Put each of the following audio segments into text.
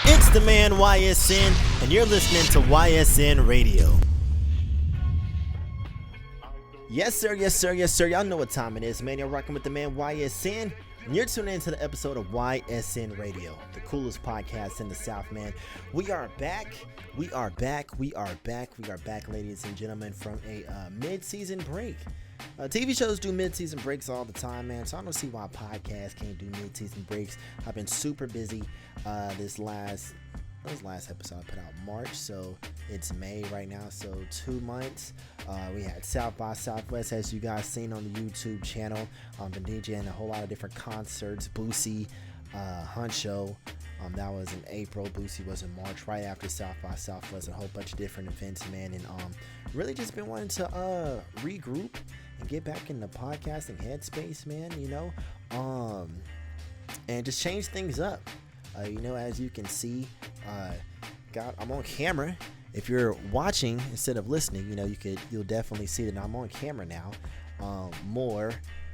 It's the man YSN, and you're listening to YSN Radio. Yes, sir, yes, sir, yes, sir. Y'all know what time it is, man. You're rocking with the man YSN, and you're tuning into the episode of YSN Radio, the coolest podcast in the South, man. We are back, ladies and gentlemen, from a mid-season break. TV shows do mid-season breaks all the time, man, so I don't see why podcasts can't do mid-season breaks. I've been super busy this last episode I put out March, so it's May right now, so 2 months. We had South by Southwest, as you guys seen on the YouTube channel. Been DJing a whole lot of different concerts. Boosie, Hunt Show, that was in April. Boosie was in March, right after South by Southwest. A whole bunch of different events, man, and really just been wanting to regroup and get back in the podcasting headspace, man, you know, and just change things up. You know, as you can see, I'm on camera. If you're watching instead of listening, you know, you'll definitely see that I'm on camera now.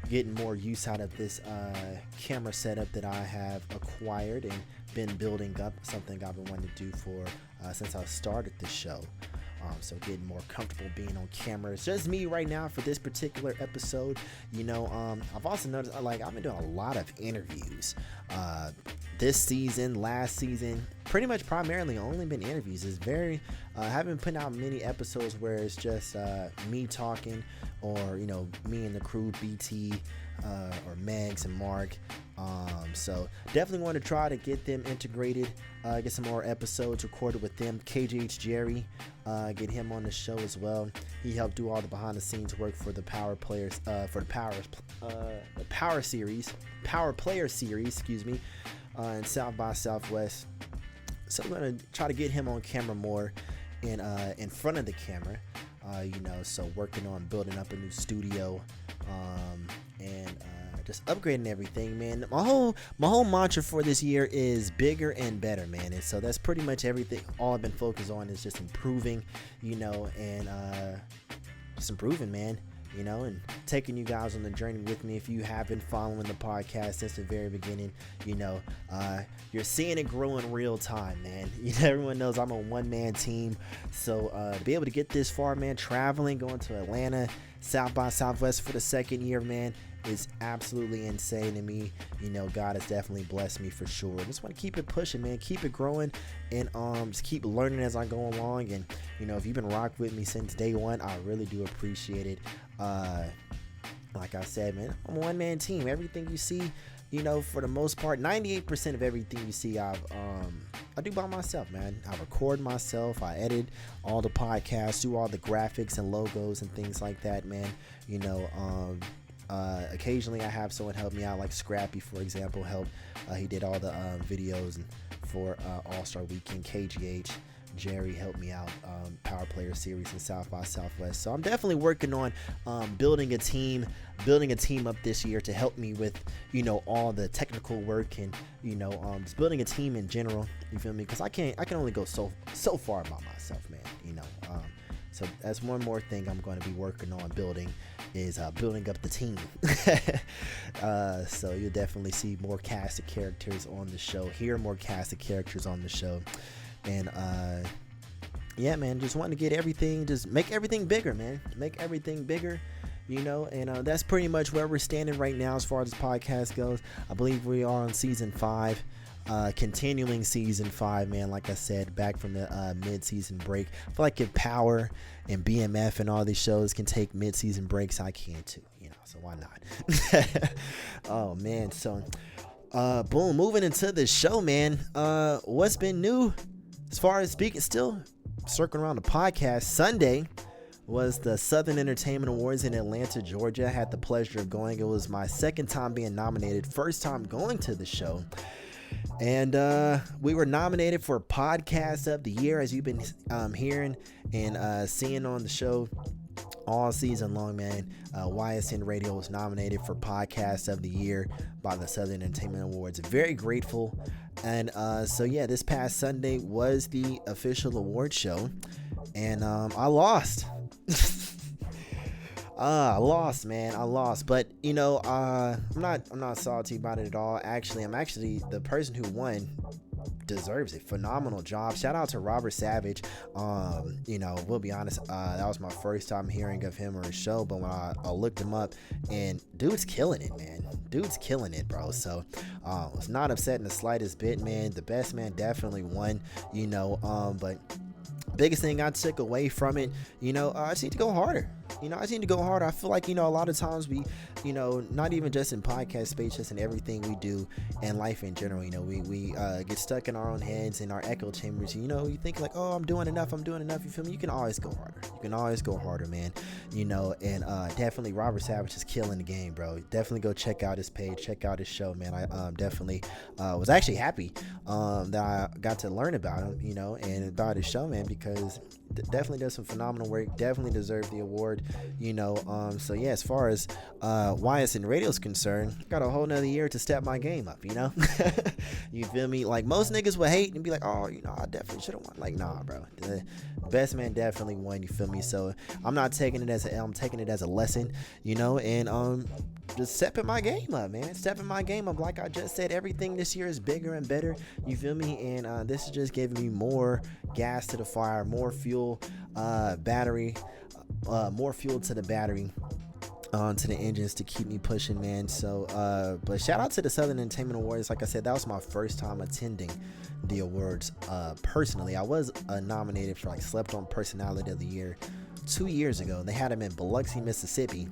Getting more use out of this camera setup that I have acquired and been building up. Something I've been wanting to do for since I started this show. So getting more comfortable being on camera. It's just me right now for this particular episode. You know, I've also noticed I've been doing a lot of interviews this season, last season, pretty much primarily only been interviews. It's I haven't put out many episodes where it's just me talking, or, you know, me and the crew, BT, or Megs and Mark. So definitely want to try to get them integrated, get some more episodes recorded with them. KGH Jerry, get him on the show as well. He helped do all the behind the scenes work for the Power Players, for the Power Player series, excuse me, and South by Southwest. So I'm gonna try to get him on camera more, in front of the camera. You know, so working on building up a new studio, and just upgrading everything, man. My whole mantra for this year is bigger and better, man. And so that's pretty much everything. All I've been focused on is just improving, you know, and just improving, man. You know, and taking you guys on the journey with me. If you have been following the podcast since the very beginning, you know, you're seeing it grow in real time, man. You know, everyone knows I'm a one-man team, so to be able to get this far, man, traveling, going to Atlanta, South by Southwest for the second year, man, is absolutely insane to me. You know, God has definitely blessed me for sure. Just want to keep it pushing, man, keep it growing, and just keep learning as I go along. And, you know, if you've been rocking with me since day one, I really do appreciate it. Like I said, man, I'm a one-man team. Everything you see, you know, for the most part, 98% of everything you see, I do by myself, man. I record myself, I edit all the podcasts, do all the graphics and logos and things like that, man. You know, occasionally I have someone help me out, like Scrappy, for example, he did all the videos for All-Star Weekend. KGH Jerry helped me out, Power Player Series in South by Southwest. So I'm definitely working on building a team up this year to help me with, you know, all the technical work, and, you know, just building a team in general. You feel me? Because I can only go so far by myself, man. You know, so that's one more thing I'm going to be working on building up the team. So you'll definitely see more cast of characters on the show, hear more cast of characters on the show. And yeah, man, just wanting to get everything, just make everything bigger, man. Make everything bigger, you know. And that's pretty much where we're standing right now as far as this podcast goes. I believe we are on season 5, continuing season 5, man. Like I said, back from the mid-season break. I feel like if Power and BMF and all these shows can take mid-season breaks, I can too, you know. So why not? Oh man, so boom, moving into the show, man. What's been new? As far as speaking, still circling around the podcast, Sunday was the Southern Entertainment Awards in Atlanta, Georgia. I had the pleasure of going. It was my second time being nominated, first time going to the show. And we were nominated for Podcast of the Year, as you've been hearing and seeing on the show all season long, man. YSN Radio was nominated for Podcast of the Year by the Southern Entertainment Awards. Very grateful. And so yeah, this past Sunday was the official award show, and I lost. I lost, man. I lost, but I'm not salty about it at all. Actually, I'm actually the person who won deserves it. Phenomenal job. Shout out to Robert Savage. We'll be honest, that was my first time hearing of him or his show, but when I looked him up, and dude's killing it, man. Dude's killing it, bro. So was not upset in the slightest bit, man. The best man definitely won, but biggest thing I took away from it, I just need to go harder. I just need to go harder. I feel like, a lot of times we, not even just in podcast space, just in everything we do and life in general, we get stuck in our own heads and our echo chambers. You think like, oh, I'm doing enough. You feel me? You can always go harder. You can always go harder, man. And definitely Robert Savage is killing the game, bro. Definitely go check out his page, check out his show, man. I definitely was actually happy that I got to learn about him, and about his show, man, because definitely does some phenomenal work. Definitely deserved the award, so yeah, as far as YSN radio is concerned, got a whole nother year to step my game up. You feel me? Like most niggas would hate and be like, oh, I definitely should have won. Like, nah, bro, the best man definitely won. You feel me? So I'm not taking it as a L, I'm taking it as a lesson, and just stepping my game up, man. Stepping my game up. Like I just said, everything this year is bigger and better. You feel me? And this is just giving me more gas to the fire, more fuel, battery, more fuel to the battery, to the engines to keep me pushing, man. So, but shout out to the Southern Entertainment Awards. Like I said, that was my first time attending the awards. Personally, I was nominated for like Slept On Personality of the Year 2 years ago. They had them in Biloxi, Mississippi.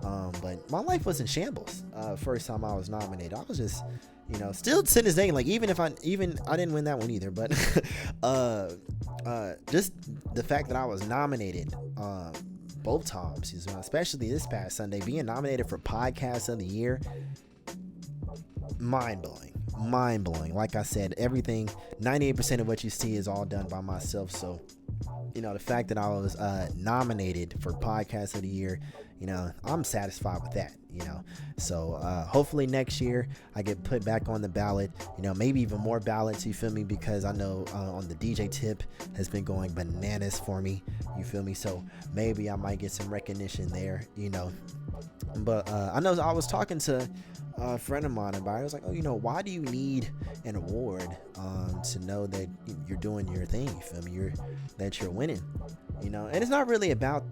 But my life was in shambles. First time I was nominated, I was just, still to this day, like I didn't win that one either, but just the fact that I was nominated both times, especially this past Sunday, being nominated for Podcast of the Year, mind blowing. Like I said, everything, 98% of what you see is all done by myself. So the fact that I was nominated for Podcast of the Year, I'm satisfied with that, so hopefully next year I get put back on the ballot, maybe even more ballots, you feel me, because I know on the DJ tip has been going bananas for me, you feel me, so maybe I might get some recognition there, but I know I was talking to a friend of mine about it. I was like, oh, why do you need an award to know that you're doing your thing, you feel me, that you're winning, and it's not really about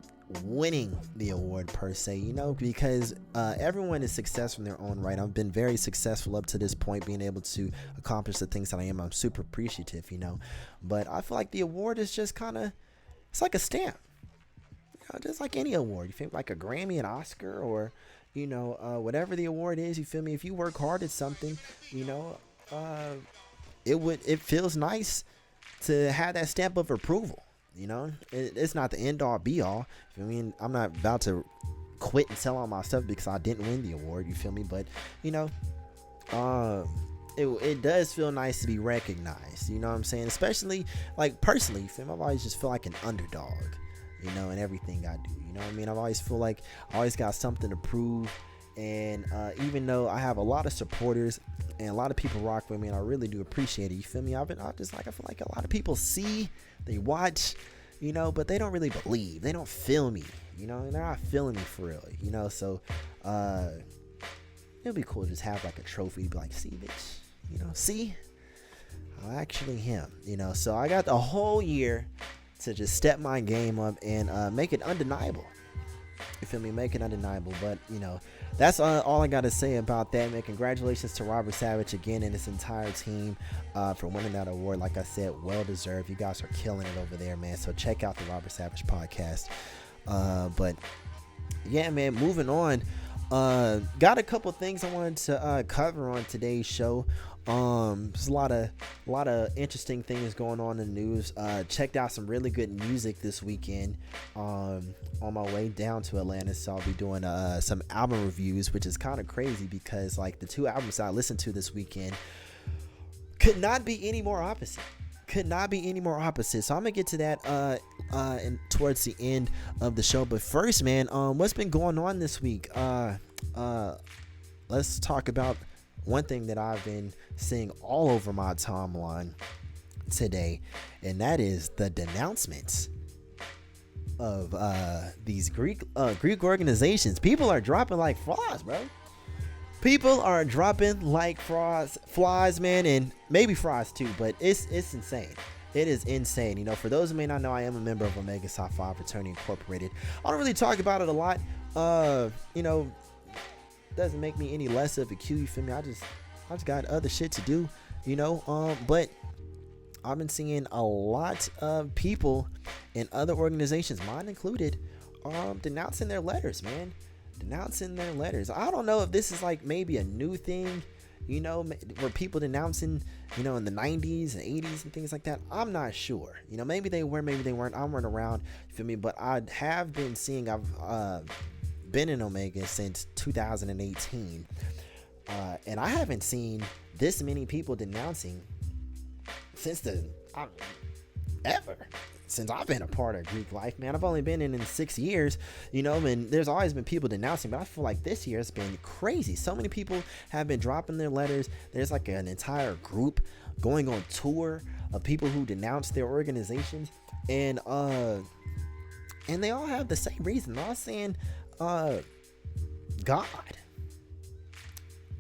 winning the award per se, because everyone is successful in their own right. I've been very successful up to this point, being able to accomplish the things that I am. I'm super appreciative, but I feel like the award is just kind of, it's like a stamp, just like any award. You feel me? Like a Grammy, an Oscar, or whatever the award is, you feel me, if you work hard at something, it feels nice to have that stamp of approval. It's not the end all be all. I mean, I'm not about to quit and sell all my stuff because I didn't win the award, you feel me, but it does feel nice to be recognized, what I'm saying, especially like personally, you feel me, I always just feel like an underdog, in everything I do, what I mean, I always feel like I always got something to prove, and even though I have a lot of supporters and a lot of people rock with me, and I really do appreciate it, you feel me, I feel like a lot of people see, they watch, but they don't really believe, they don't feel me, and they're not feeling me for real, so it'll be cool to just have like a trophy, be like, see, bitch, see, I actually him, so I got the whole year to just step my game up and make it undeniable. You feel me? Make it undeniable. But, that's all I got to say about that, man. Congratulations to Robert Savage again and his entire team for winning that award. Like I said, well deserved. You guys are killing it over there, man. So check out the Robert Savage podcast. But, yeah, man, moving on. Got a couple things I wanted to cover on today's show. There's a lot of interesting things going on in the news. Checked out some really good music this weekend on my way down to Atlanta, so I'll be doing some album reviews, which is kind of crazy because like the two albums I listened to this weekend could not be any more opposite. So I'm gonna get to that and towards the end of the show. But first, man, what's been going on this week? Let's talk about one thing that I've been seeing all over my timeline today, and that is the Denouncements. of these Greek organizations. People are dropping like flies, bro. People are dropping like flies, man, and maybe fries too. But it's insane. It is insane. You know, for those who may not know, I am a member of Omega Psi Phi Fraternity Incorporated. I don't really talk about it a lot. You know, doesn't make me any less of a Q. You feel me? I just got other shit to do. You know, but I've been seeing a lot of people in other organizations, mine included, denouncing their letters, man. Denouncing their letters. I don't know if this is like maybe a new thing, you know, where people denouncing, you know, in the 90s and 80s and things like that. I'm not sure. You know, maybe they were, maybe they weren't. I'm running around, you feel me? But I have been seeing, I've been in Omega since 2018. And I haven't seen this many people denouncing since ever since I've been a part of Greek life, man. I've only been in 6 years, you know, and there's always been people denouncing, but I feel like this year has been crazy. So many people have been dropping their letters. There's like an entire group going on tour of people who denounce their organizations, and they all have the same reason. They're all saying God,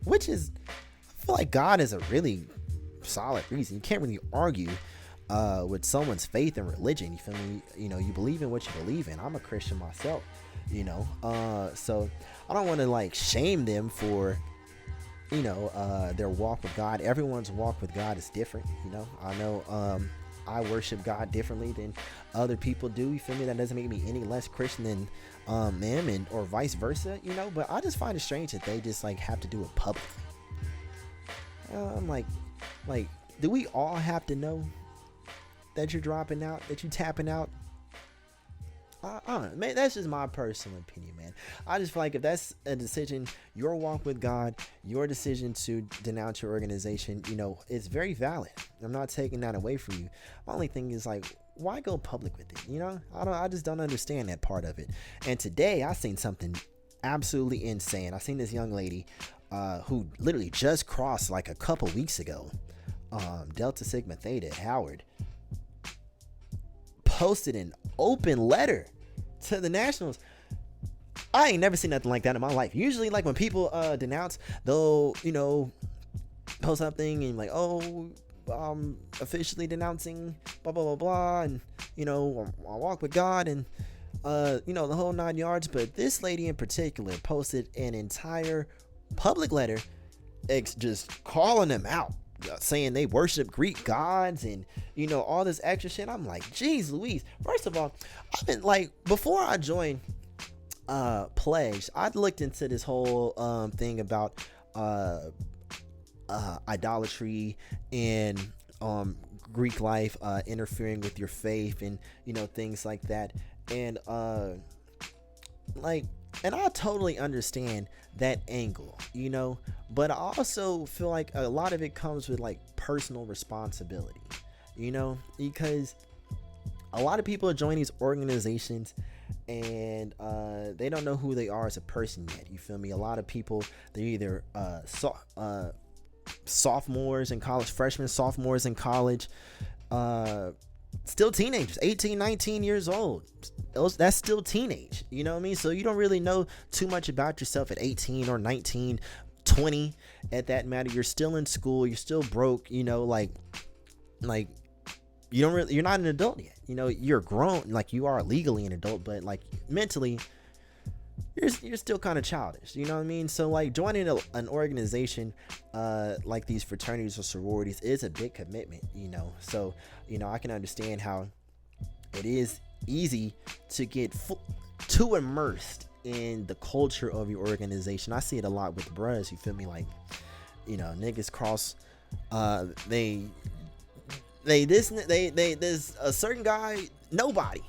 which is, I feel like God is a really solid reason. You can't really argue with someone's faith and religion. You feel me? You know, you believe in what you believe in. I'm a Christian myself, you know, so I don't want to like shame them for, you know, their walk with God. Everyone's walk with God is different. You know, I know I worship God differently than other people do. You feel me? That doesn't make me any less Christian than them, and or vice versa, you know. But I just find it strange that they just like have to do it publicly. I'm like, do we all have to know that you're dropping out, that you're tapping out? I don't know, man. That's just my personal opinion, man. I just feel like if that's a decision, your walk with God, your decision to denounce your organization, you know, it's very valid. I'm not taking that away from you. My only thing is like, why go public with it? You know, I just don't understand that part of it. And today I seen something absolutely insane. I seen this young lady who literally just crossed like a couple weeks ago, Delta Sigma Theta at Howard, posted an open letter to the Nationals. I ain't never seen nothing like that in my life. Usually, like when people denounce, they'll, you know, post something and like, oh, officially denouncing blah blah blah blah, and you know, I walk with God, and you know, the whole 9 yards. But this lady in particular posted an entire public letter just calling them out, saying they worship Greek gods and, you know, all this extra shit. I'm like, geez Louise. First of all, I've been like, before I joined Pledge, I'd looked into this whole thing about idolatry and Greek life interfering with your faith, and you know, things like that. And and I totally understand that angle, you know, but I also feel like a lot of it comes with like personal responsibility, you know, because a lot of people join these organizations and they don't know who they are as a person yet. You feel me? A lot of people, they're either sophomores in college, freshmen, sophomores in college, still teenagers, 18, 19 years old. That's still teenage, you know what I mean? So you don't really know too much about yourself at 18 or 19, 20 at that matter. You're still in school, you're still broke, you know, like you're not an adult yet. You know, you're grown, like you are legally an adult, but like mentally you're still kind of childish, you know what I mean? So like joining an organization like these fraternities or sororities is a big commitment, you know. So, you know, I can understand how it is easy to get too immersed in the culture of your organization. I see it a lot with bruhs, you feel me? Like, you know, niggas cross there's a certain guy, nobody.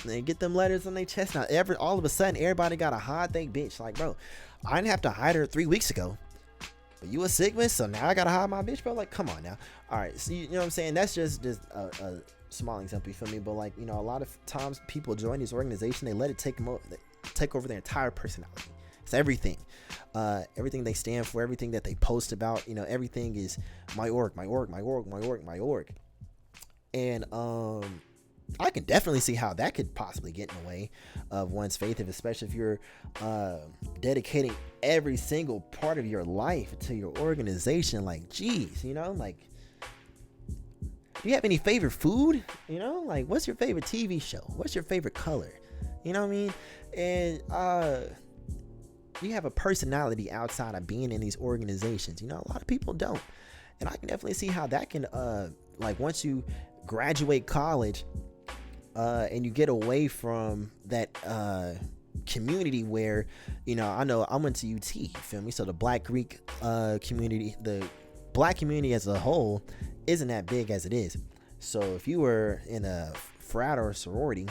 They get them letters on their chest. Now, all of a sudden, everybody got to hide they bitch. Like, bro, I didn't have to hide her 3 weeks ago, but you a Sigma, so now I got to hide my bitch, bro. Like, come on now. All right, so you know what I'm saying? That's just a small example, you feel me? But like, you know, a lot of times people join these organizations, they let it take over their entire personality. It's everything. Everything they stand for, everything that they post about, you know, everything is my org. And I can definitely see how that could possibly get in the way of one's faith, especially if you're dedicating every single part of your life to your organization. Like, geez, like, do you have any favorite food? Like, what's your favorite TV show? What's your favorite color? You know what I mean? And you have a personality outside of being in these organizations. A lot of people don't. And I can definitely see how that can, like, once you graduate college, and you get away from that community where, I know I went to UT, you feel me? So the Black Greek community, the Black community as a whole isn't that big as it is. So if you were in a frat or a sorority,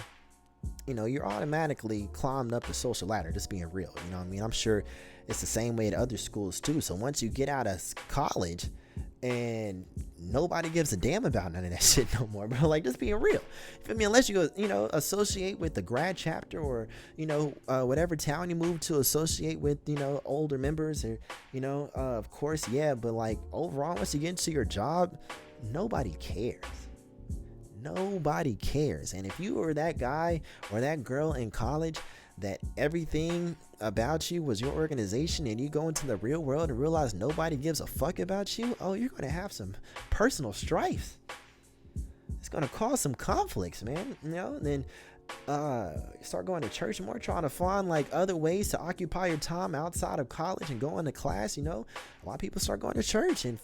you're automatically climbed up the social ladder, just being real. I'm sure it's the same way at other schools too. So once you get out of college, and nobody gives a damn about none of that shit no more, bro. Like, just being real. You feel me? Unless you go, associate with the grad chapter, or, whatever town you move to, associate with, older members, or, of course, yeah. But like, overall, once you get into your job, nobody cares. Nobody cares. And if you were that guy or that girl in college that everything about you was your organization, and you go into the real world and realize nobody gives a fuck about you, you're going to have some personal strife. It's going to cause some conflicts, man. And then start going to church more, trying to find like other ways to occupy your time outside of college and going to class. A lot of people start going to church and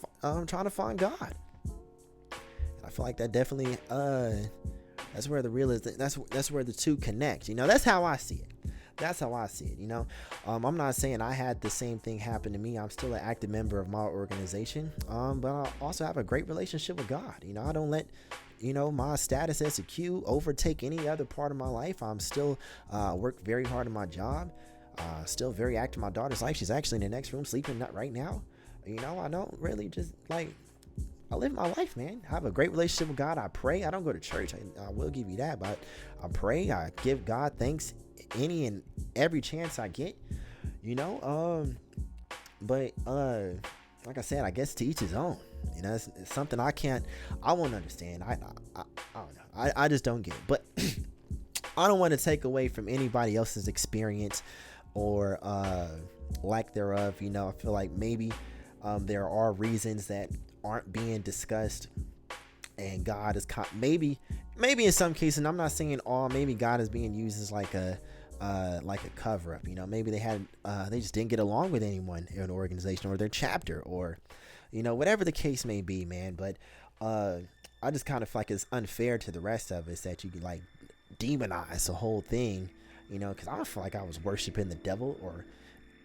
trying to find God. And I feel like that definitely that's where the real is. That's where the two connect. That's how I see it. That's how I see it. I'm not saying I had the same thing happen to me. I'm still an active member of my organization. But I also have a great relationship with God. I don't let, my status as a Q overtake any other part of my life. I'm still work very hard in my job. Still very active in my daughter's life. She's actually in the next room sleeping right now. I don't really just like, I live my life, man. I have a great relationship with God. I pray. I don't go to church. I will give you that, but I pray. I give God thanks any and every chance I get, but like I said, I guess to each his own. It's something I won't understand. I don't know. I just don't get it. But I don't want to take away from anybody else's experience or lack thereof. I feel like maybe there are reasons that aren't being discussed, and God is maybe in some cases, and I'm not saying all, maybe God is being used as like a cover up. Maybe they just didn't get along with anyone in an organization or their chapter, or whatever the case may be, man. But I just kind of feel like it's unfair to the rest of us that you can like demonize the whole thing, because I don't feel like I was worshiping the devil or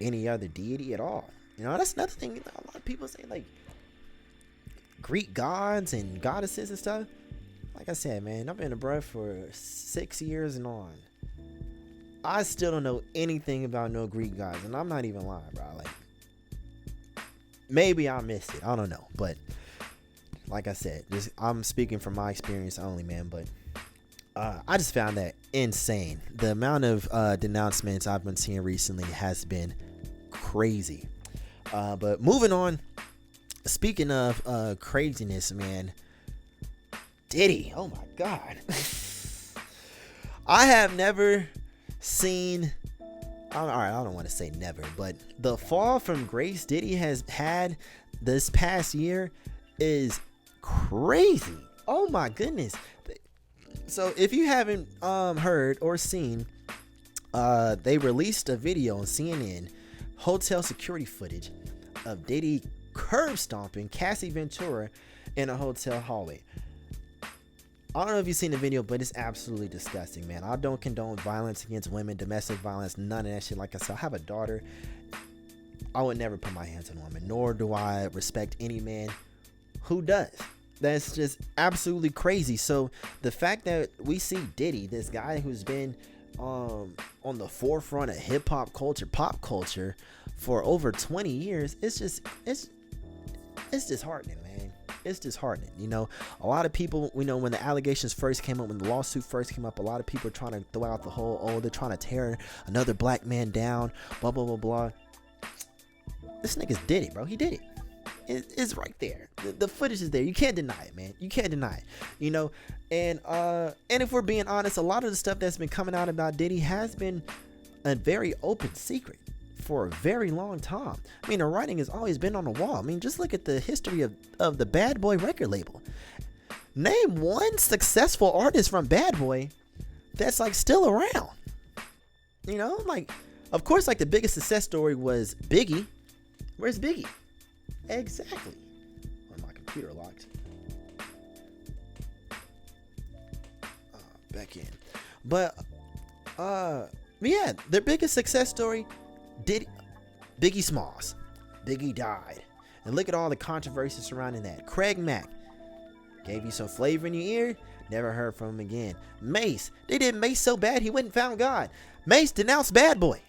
any other deity at all. That's another thing. A lot of people say like Greek gods and goddesses and stuff. Like I said, man, I've been a bro for 6 years and on. I still don't know anything about no Greek gods, and I'm not even lying, bro. Like, maybe I missed it. I don't know, but like I said, I'm speaking from my experience only, man. But I just found that insane. The amount of denouncements I've been seeing recently has been crazy. But moving on. Speaking of craziness, man, Diddy. Oh my God. I have never seen, all right, I don't want to say never, but the fall from grace Diddy has had this past year is crazy. Oh my goodness. So if you haven't heard or seen, they released a video on CNN, hotel security footage of Diddy curb stomping Cassie Ventura in a hotel hallway. I don't know if you've seen the video, but it's absolutely disgusting, man. I don't condone violence against women, domestic violence, none of that shit. Like I said, I have a daughter. I would never put my hands on a woman, nor do I respect any man who does. That's just absolutely crazy. So the fact that we see Diddy, this guy who's been on the forefront of hip hop culture, pop culture for over 20 years, it's disheartening, man. It's disheartening. A lot of people, when the allegations first came up, when the lawsuit first came up, a lot of people are trying to throw out the whole, they're trying to tear another black man down, blah, blah, blah, blah. This nigga's did it, bro. He did it. is right there. The footage is there. You can't deny it, man. You can't deny it. You know, and if we're being honest, a lot of the stuff that's been coming out about Diddy has been a very open secret for a very long time. I mean, the writing has always been on the wall. I mean, just look at the history of the Bad Boy record label. Name one successful artist from Bad Boy that's like still around. You know, like, of course, like the biggest success story was Biggie. Where's Biggie? Exactly. Oh, my computer locked. Back in. But yeah, their biggest success story, Biggie Smalls. Biggie died. And look at all the controversy surrounding that. Craig Mack gave you some flavor in your ear. Never heard from him again. Mace. They did Mace so bad he went and found God. Mace denounced Bad Boy.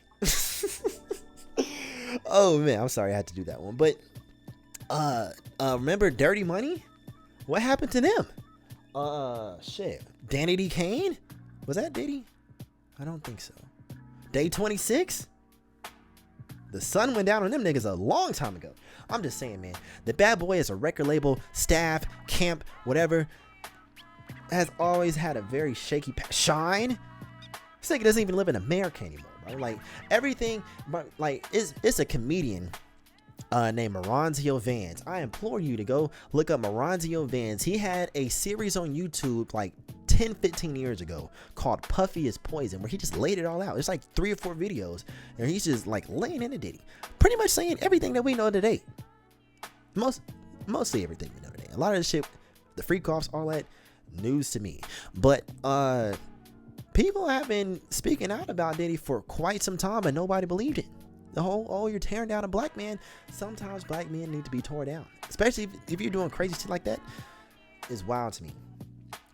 Oh man, I'm sorry I had to do that one. But remember Dirty Money? What happened to them? Shit. Danny D. Kane? Was that Diddy? I don't think so. Day 26? The sun went down on them niggas a long time ago. I'm just saying, man. The Bad Boy is a record label, staff, camp, whatever, has always had a very shaky Shine. This nigga doesn't even live in America anymore, bro. Like, everything, but like, it's a comedian named Maronzio Vance. I implore you to go look up Maronzio Vance. He had a series on YouTube like 10-15 years ago called Puffy is Poison, where he just laid it all out. It's like 3 or 4 videos and he's just like laying into Diddy, pretty much saying everything that we know today. Mostly everything we know today. A lot of the shit, the freak offs, all that, news to me. But people have been speaking out about Diddy for quite some time and nobody believed it. The whole, oh, you're tearing down a black man. Sometimes black men need to be torn down, especially if you're doing crazy shit like that. Is wild to me.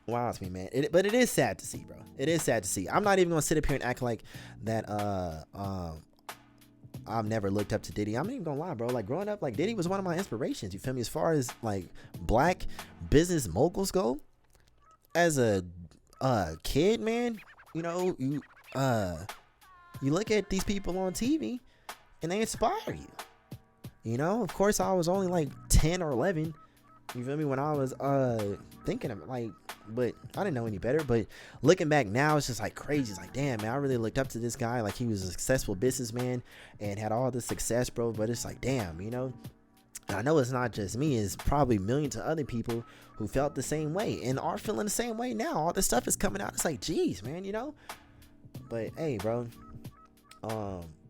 Wild to me, man. But it is sad to see, bro. It is sad to see. I'm not even gonna sit up here and act like that I've never looked up to Diddy. I'm not even gonna lie, bro. Like, growing up, like, Diddy was one of my inspirations. You feel me? As far as like black business moguls go, as a kid, man, you know, you look at these people on TV and they inspire you. You know, of course, I was only like 10 or 11. You feel me? When I was thinking of like, but I didn't know any better. But looking back now, it's just like crazy. It's like, damn, man, I really looked up to this guy. Like, he was a successful businessman and had all this success, bro. But it's like, damn, you know. And I know it's not just me. It's probably millions of other people who felt the same way and are feeling the same way now. All this stuff is coming out. It's like, geez, man, you know. But hey, bro.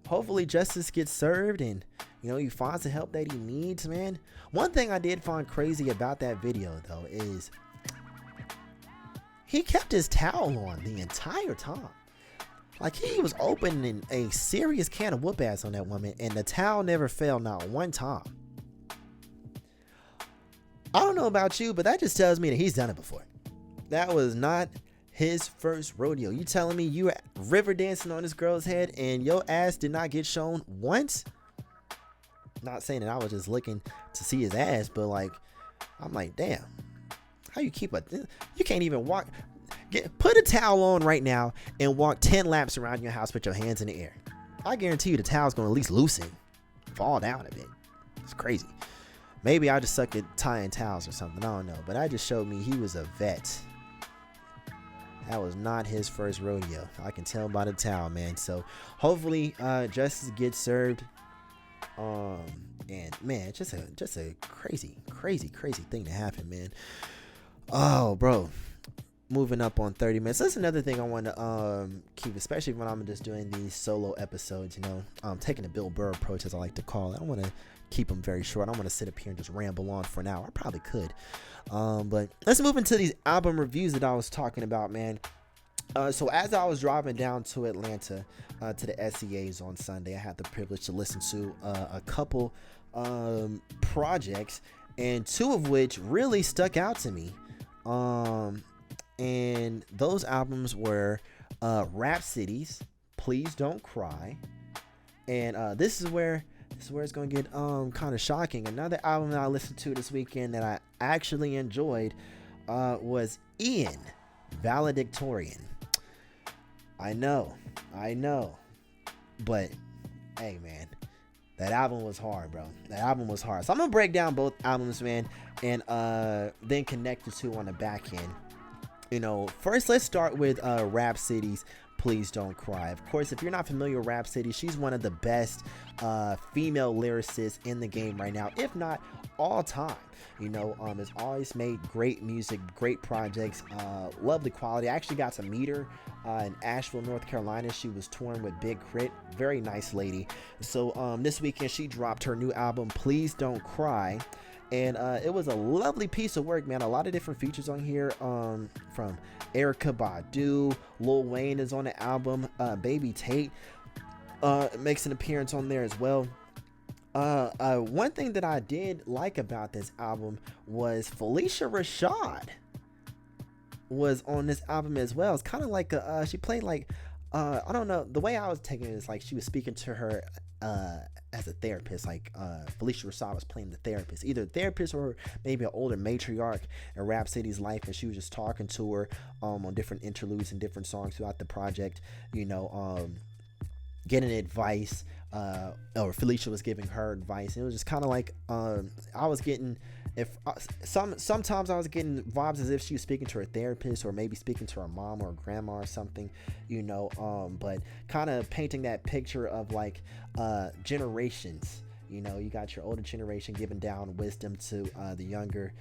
Hopefully justice gets served and, you know, he finds the help that he needs, man. One thing I did find crazy about that video, though, is he kept his towel on the entire time. Like, he was opening a serious can of whoop ass on that woman, and the towel never fell, not one time. I don't know about you, but that just tells me that he's done it before. That was not his first rodeo. You telling me you were river dancing on this girl's head and your ass did not get shown once? Not saying that I was just looking to see his ass, but like, I'm like, damn, how you keep you can't even walk. Put a towel on right now and walk 10 laps around your house with your hands in the air. I guarantee you the towel's going to at least loosen, fall down a bit. It's crazy. Maybe I just suck at tying towels or something. I don't know. But I just showed me he was a vet. That was not his first rodeo. I can tell by the towel, man. So hopefully justice gets served. And man, just a crazy thing to happen, man. Oh, bro. Moving up on 30 minutes. That's another thing I want to keep, especially when I'm just doing these solo episodes, you know. Taking the Bill Burr approach, as I like to call it. I want to keep them very short. I don't want to sit up here and just ramble on for an hour. I probably could. But let's move into these album reviews that I was talking about, man. So as I was driving down to Atlanta to the SEAs on Sunday, I had the privilege to listen to a couple projects, and 2 of which really stuck out to me. And those albums were Rapsody's Please Don't Cry, and this is where it's going to get kind of shocking. Another album that I listened to this weekend that I actually enjoyed was Ian, Valedictorian. I know, but hey, man, That album was hard, bro. That album was hard. So I'm gonna break down both albums, man, and then connect the two on the back end. First let's start with Rapsody's Please Don't Cry. Of course, if you're not familiar with Rapsody, she's one of the best female lyricists in the game right now, if not all time. Has always made great music, great projects, lovely quality. I actually got to meet her in Asheville, North Carolina. She was touring with Big Crit. Very nice lady. So this weekend she dropped her new album, Please Don't Cry. And it was a lovely piece of work, man. A lot of different features on here, from Erykah Badu. Lil Wayne is on the album. Baby Tate makes an appearance on there as well. One thing that I did like about this album was Felicia Rashad was on this album as well. It's kind of like she played like I don't know, the way I was taking it is like she was speaking to her as a therapist. Like Felicia Rashad was playing the therapist, either a therapist or maybe an older matriarch in Rapsody's life, and she was just talking to her on different interludes and different songs throughout the project, getting advice, or Felicia was giving her advice, and it was just kind of like I was getting, sometimes I was getting vibes as if she was speaking to her therapist or maybe speaking to her mom or grandma or something, but kind of painting that picture of like generations. You got your older generation giving down wisdom to the younger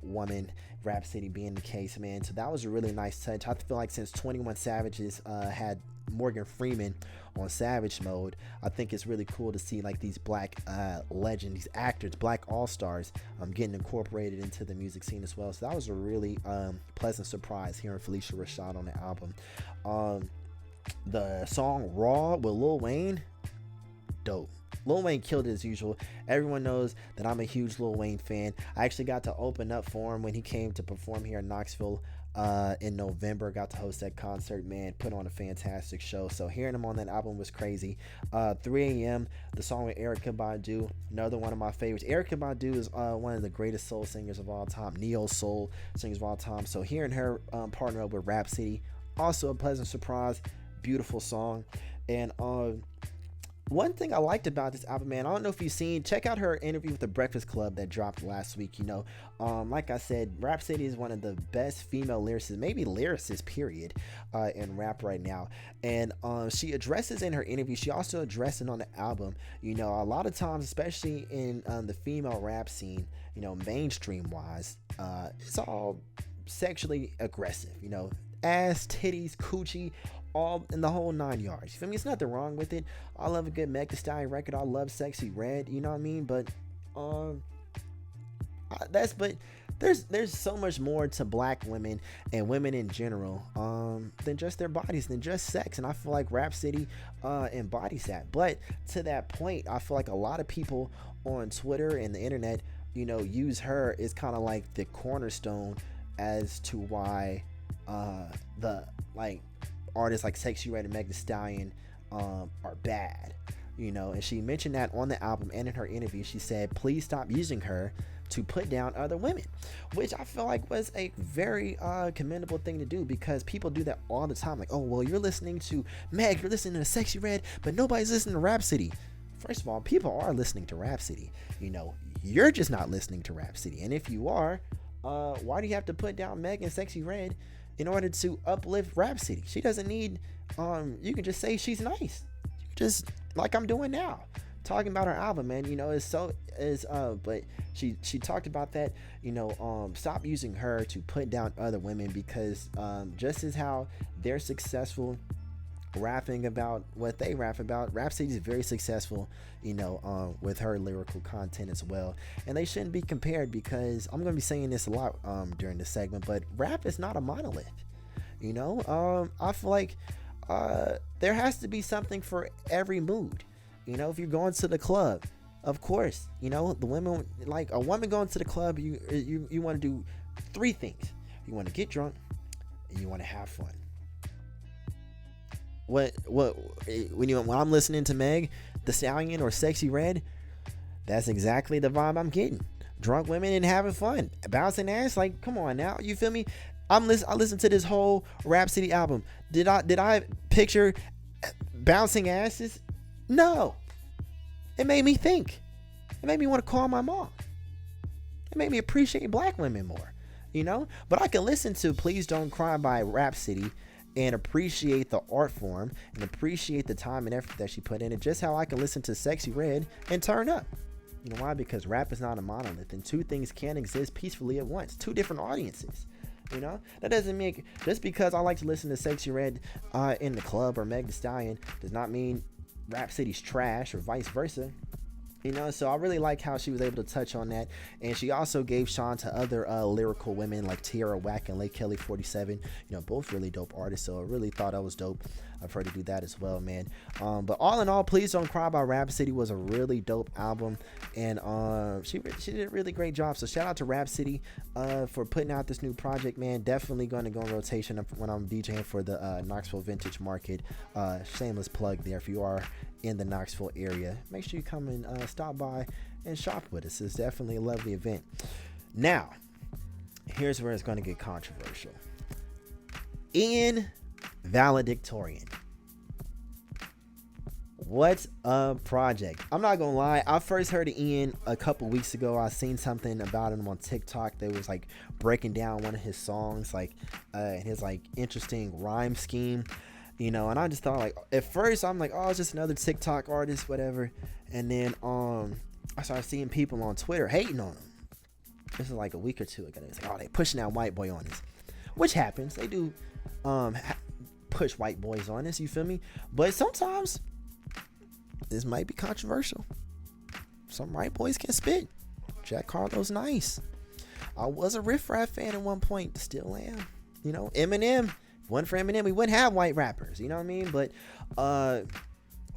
woman, Rapsody being the case, man. So that was a really nice touch. I feel like since 21 Savages had Morgan Freeman on Savage Mode, I think it's really cool to see like these black legends, these actors, black all-stars getting incorporated into the music scene as well. So that was a really pleasant surprise hearing Felicia Rashad on the album. The song Raw with Lil Wayne, dope. Lil Wayne killed it as usual. Everyone knows that I'm a huge Lil Wayne fan. I actually got to open up for him when he came to perform here in Knoxville in November. Got to host that concert, man. Put on a fantastic show. So hearing him on that album was crazy. 3 a.m., the song with Erykah Badu, another one of my favorites. Erykah Badu is one of the greatest soul singers of all time, neo soul singers of all time. So hearing her partner up with Rapsody, also a pleasant surprise. Beautiful song. And one thing I liked about this album, man, I don't know if you've seen, check out her interview with the Breakfast Club that dropped last week. Like I said, Rapsody is one of the best female lyricists, maybe lyricists, period, in rap right now. And she addresses in her interview, she also addressed it on the album, a lot of times, especially in the female rap scene, mainstream wise, it's all sexually aggressive, ass, titties, coochie, all in the whole 9 yards. You feel me? It's nothing wrong with it. I love a good Meg Thee Stallion record. I love Sexy Red. You know what I mean? But there's so much more to black women and women in general than just their bodies, than just sex. And I feel like Rapsody embodies that. But to that point, I feel like a lot of people on Twitter and the internet, use her as kind of like the cornerstone as to why the artists like Sexy Red and Meg Thee Stallion are bad, and she mentioned that on the album and in her interview. She said, please stop using her to put down other women, which I feel like was a very commendable thing to do, because people do that all the time. Like, oh, well, you're listening to Meg, you're listening to Sexy Red, but nobody's listening to Rapsody. First of all, people are listening to Rapsody. You're just not listening to Rapsody. And if you are, why do you have to put down Meg and Sexy Red in order to uplift Rapsody? She doesn't need, you can just say she's nice. You can just, like I'm doing now, talking about her album, man. But she talked about that, stop using her to put down other women, because just as how they're successful rapping about what they rap about, Rapsody is very successful, with her lyrical content as well. And they shouldn't be compared, because I'm going to be saying this a lot during this segment, but rap is not a monolith. I feel like there has to be something for every mood. If you're going to the club, of course, the women, like a woman going to the club, you want to do 3 things. You want to get drunk and you want to have fun. When I'm listening to Meg Thee Stallion or Sexy Red, that's exactly the vibe I'm getting. Drunk women and having fun, bouncing ass. Like, come on now, you feel me? I listened to this whole Rapsody album. Did I picture bouncing asses? No. It made me think. It made me want to call my mom. It made me appreciate black women more, you know? But I can listen to Please Don't Cry by Rapsody and appreciate the art form and appreciate the time and effort that she put in it, just how I can listen to Sexy Red and turn up. You know why? Because rap is not a monolith, and two things can't exist peacefully at once. Two different audiences. You know, that doesn't make, just because I like to listen to Sexy Red in the club or Meg Thee Stallion does not mean Rapsody's trash or vice versa. You know, so I really like how she was able to touch on that. And she also gave shine to other lyrical women like Tierra Whack and Lake Kelly 47. You know, both really dope artists. So I really thought that was dope of her to do that as well, man. But all in all, Please Don't Cry by Rapsody was a really dope album. And she did a really great job. So shout out to Rapsody for putting out this new project, man. Definitely going to go in rotation when I'm DJing for the Knoxville Vintage Market. Shameless plug there if you are in the Knoxville area. Make sure you come and stop by and shop with us. It's definitely a lovely event. Now, here's where it's going to get controversial. Ian Valedictorian. What a project. I'm not gonna lie, I first heard of Ian a couple weeks ago. I seen something about him on TikTok that was like breaking down one of his songs, like his like interesting rhyme scheme. You know, and I just thought, like, at first I'm like, oh, it's just another TikTok artist, whatever. And then I started seeing people on Twitter hating on him. This is like a week or two ago. It's like, oh, they pushing that white boy on us, which happens. They do push white boys on us, you feel me? But sometimes this might be controversial. Some white boys can spit. Jack Harlow's nice. I was a Riff Raff fan at one point, still am. You know, Eminem. If it wasn't for Eminem, we wouldn't have white rappers, you know what I mean? But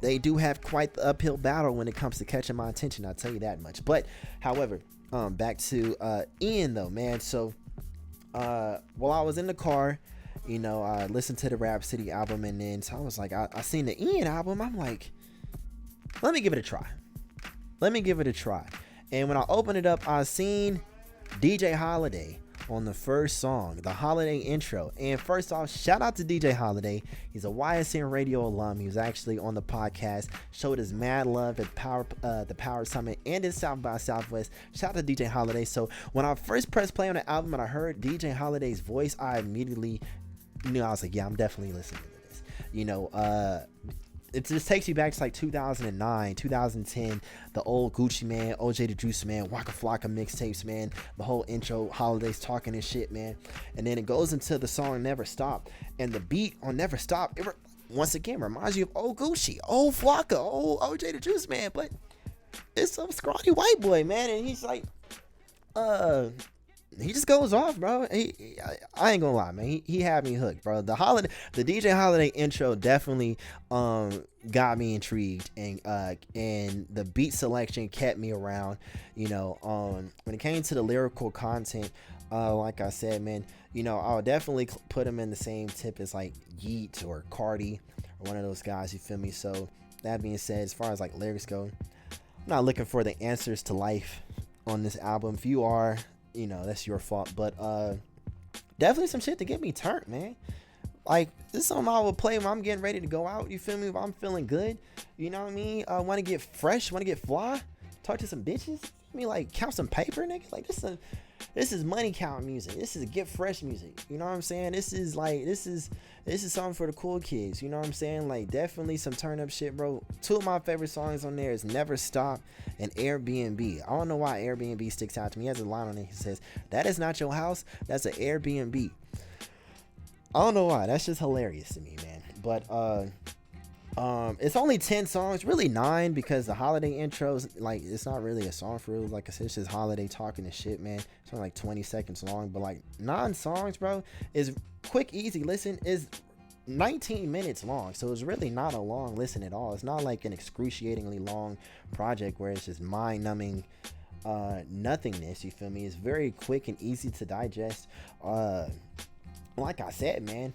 they do have quite the uphill battle when it comes to catching my attention, I'll tell you that much. But however, back to Ian though, man. So while I was in the car, you know, I listened to the Rapsody album, and then so I was like, I seen the Ian album. I'm like, let me give it a try. And when I opened it up, I seen DJ Holiday on the first song, the Holiday intro. And first off, shout out to DJ Holiday. He's a YSN radio alum. He was actually on the podcast, showed his mad love at the Power Summit and in South by Southwest. Shout out to DJ Holiday. So when I first pressed play on the album and I heard DJ Holiday's voice, I immediately knew, I was like, yeah, I'm definitely listening to this. You know, it just takes you back to like 2009, 2010, the old Gucci Man, OJ the Juice Man, Waka Flocka mixtapes, man. The whole intro, Holidays talking and shit, man. And then it goes into the song Never Stop. And the beat on Never Stop, it once again reminds you of old Gucci, old Flocka, old OJ the Juice Man. But it's some scrawny white boy, man. And he's like, he just goes off, bro. I ain't gonna lie, man. He had me hooked, bro. The DJ Holiday intro definitely got me intrigued, and the beat selection kept me around. You know, when it came to the lyrical content, like I said, man, you know, I'll definitely put him in the same tip as like Yeet or Cardi or one of those guys. You feel me? So that being said, as far as like lyrics go, I'm not looking for the answers to life on this album. If you are, you know, that's your fault. But definitely some shit to get me turned, man. Like, this is something I will play when I'm getting ready to go out. You feel me? If I'm feeling good, you know what I mean? Want to get fresh, want to get fly, talk to some bitches. I mean, like, count some paper, nigga. Like, this is money count music. This is get fresh music. You know what I'm saying? This is something for the cool kids. You know what I'm saying? Like, definitely some turn up shit, bro. Two of my favorite songs on there is Never Stop and Airbnb. I don't know why Airbnb sticks out to me. He has a line on it. He says, "That is not your house. That's an Airbnb." I don't know why. That's just hilarious to me, man. But it's only 10 songs, really 9, because the Holiday intros, like, it's not really a song for real. Like I said, it's just Holiday talking and shit, man. It's only like 20 seconds long, but like 9 songs, bro, is quick, easy listen. Is 19 minutes long, so it's really not a long listen at all. It's not like an excruciatingly long project where it's just mind-numbing nothingness. You feel me? It's very quick and easy to digest. Like I said, man,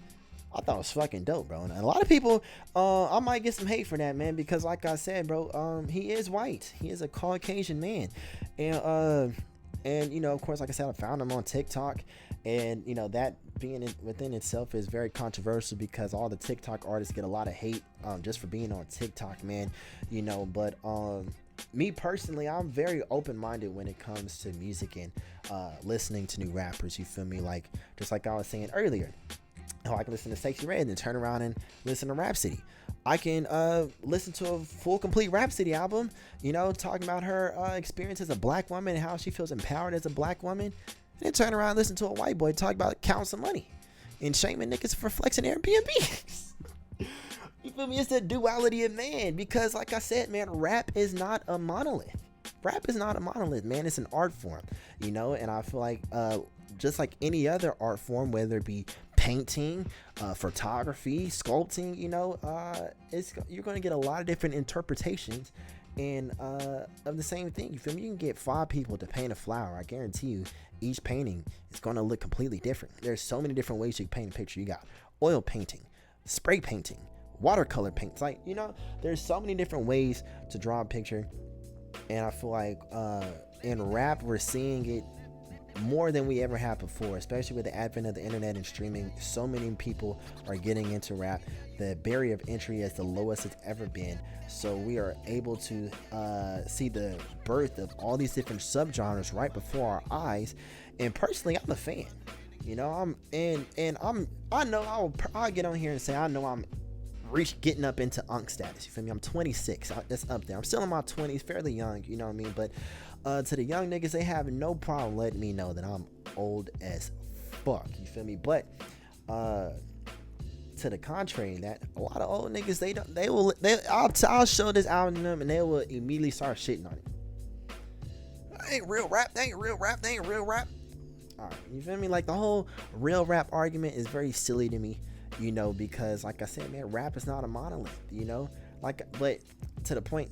I thought it was fucking dope, bro. And a lot of people, I might get some hate for that, man, because like I said, bro, he is white. He is a Caucasian man. And you know, of course, like I said, I found him on TikTok, and you know, that being within itself is very controversial because all the TikTok artists get a lot of hate just for being on TikTok, man. You know, but me personally, I'm very open-minded when it comes to music and listening to new rappers. You feel me? Like, just like I was saying earlier, how I can listen to Sexy Red and then turn around and listen to Rapsody. I can listen to a full complete Rapsody album, you know, talking about her experience as a black woman and how she feels empowered as a black woman, and then turn around and listen to a white boy talk about counting some money and shaming niggas for flexing Airbnb. You feel me? It's the duality of man, because like I said, man, rap is not a monolith. Rap is not a monolith, man. It's an art form, you know, and I feel like just like any other art form, whether it be painting, photography, sculpting, you know, you're going to get a lot of different interpretations and of the same thing. You feel me? You can get 5 people to paint a flower. I guarantee you each painting is going to look completely different. There's so many different ways you can paint a picture. You got oil painting, spray painting, watercolor paints. Like, you know, there's so many different ways to draw a picture. And I feel like in rap, we're seeing it more than we ever have before, especially with the advent of the internet and streaming. So many people are getting into rap. The barrier of entry is the lowest it's ever been. So we are able to see the birth of all these different subgenres right before our eyes. And personally, I'm a fan. You know, I know I'll get on here and say I know I'm getting up into unk status. You feel me? I'm 26. That's up there. I'm still in my 20s, fairly young. You know what I mean? But to the young niggas, they have no problem letting me know that I'm old as fuck. You feel me? But to the contrary, that a lot of old niggas, I'll show this album to them and they will immediately start shitting on it. That ain't real rap. That ain't real rap. That ain't real rap. All right, you feel me? Like, the whole real rap argument is very silly to me. You know, because like I said, man, rap is not a monolith, you know, like, but to the point,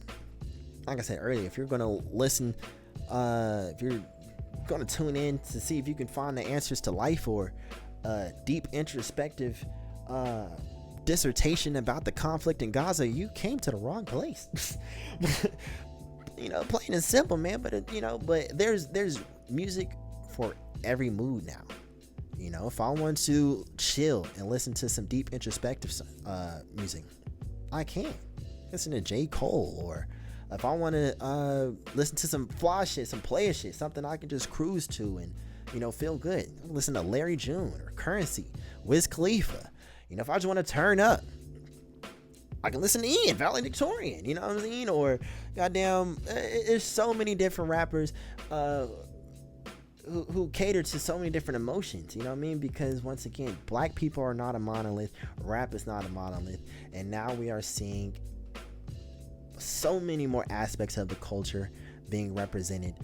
like I said earlier, if you're going to listen, if you're going to tune in to see if you can find the answers to life, or deep introspective dissertation about the conflict in Gaza, you came to the wrong place. You know, plain and simple, man. But you know, but there's music for every mood now. You know, if I want to chill and listen to some deep introspective music, I can listen to J. Cole. Or if I want to listen to some fly shit, some player shit, something I can just cruise to and, you know, feel good, listen to Larry June or Currency, Wiz Khalifa. You know, if I just want to turn up, I can listen to Ian, Valedictorian, you know what I mean? Or goddamn, there's so many different rappers who cater to so many different emotions, you know what I mean? Because once again, black people are not a monolith, rap is not a monolith, and now we are seeing so many more aspects of the culture being represented,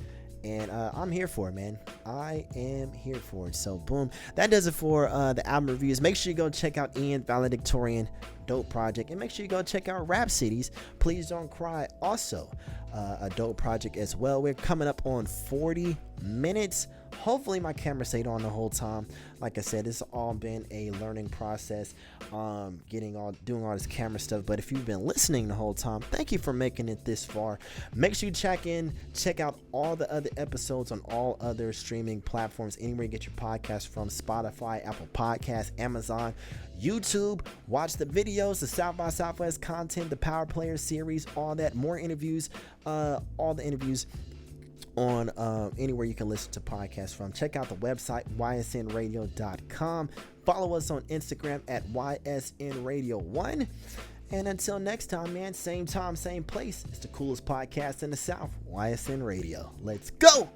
and I'm here for it, man. I am here for it. So boom, that does it for the album reviews. Make sure you go check out Ian Valedictorian, dope project, and make sure you go check out Rapsody's Please Don't Cry, also a dope project as well. We're coming up on 40 minutes. Hopefully my camera stayed on the whole time. Like I said, it's all been a learning process, doing all this camera stuff. But if you've been listening the whole time, thank you for making it this far. Make sure you check out all the other episodes on all other streaming platforms, anywhere you get your podcast from: Spotify, Apple Podcasts, Amazon, YouTube. Watch the videos, the South by Southwest content, the Power Player series, all that, more interviews, all the interviews on anywhere you can listen to podcasts from. Check out the website, ysnradio.com. Follow us on Instagram at ysnradio1. And until next time, man, same time, same place. It's the coolest podcast in the South, YSN Radio. Let's go!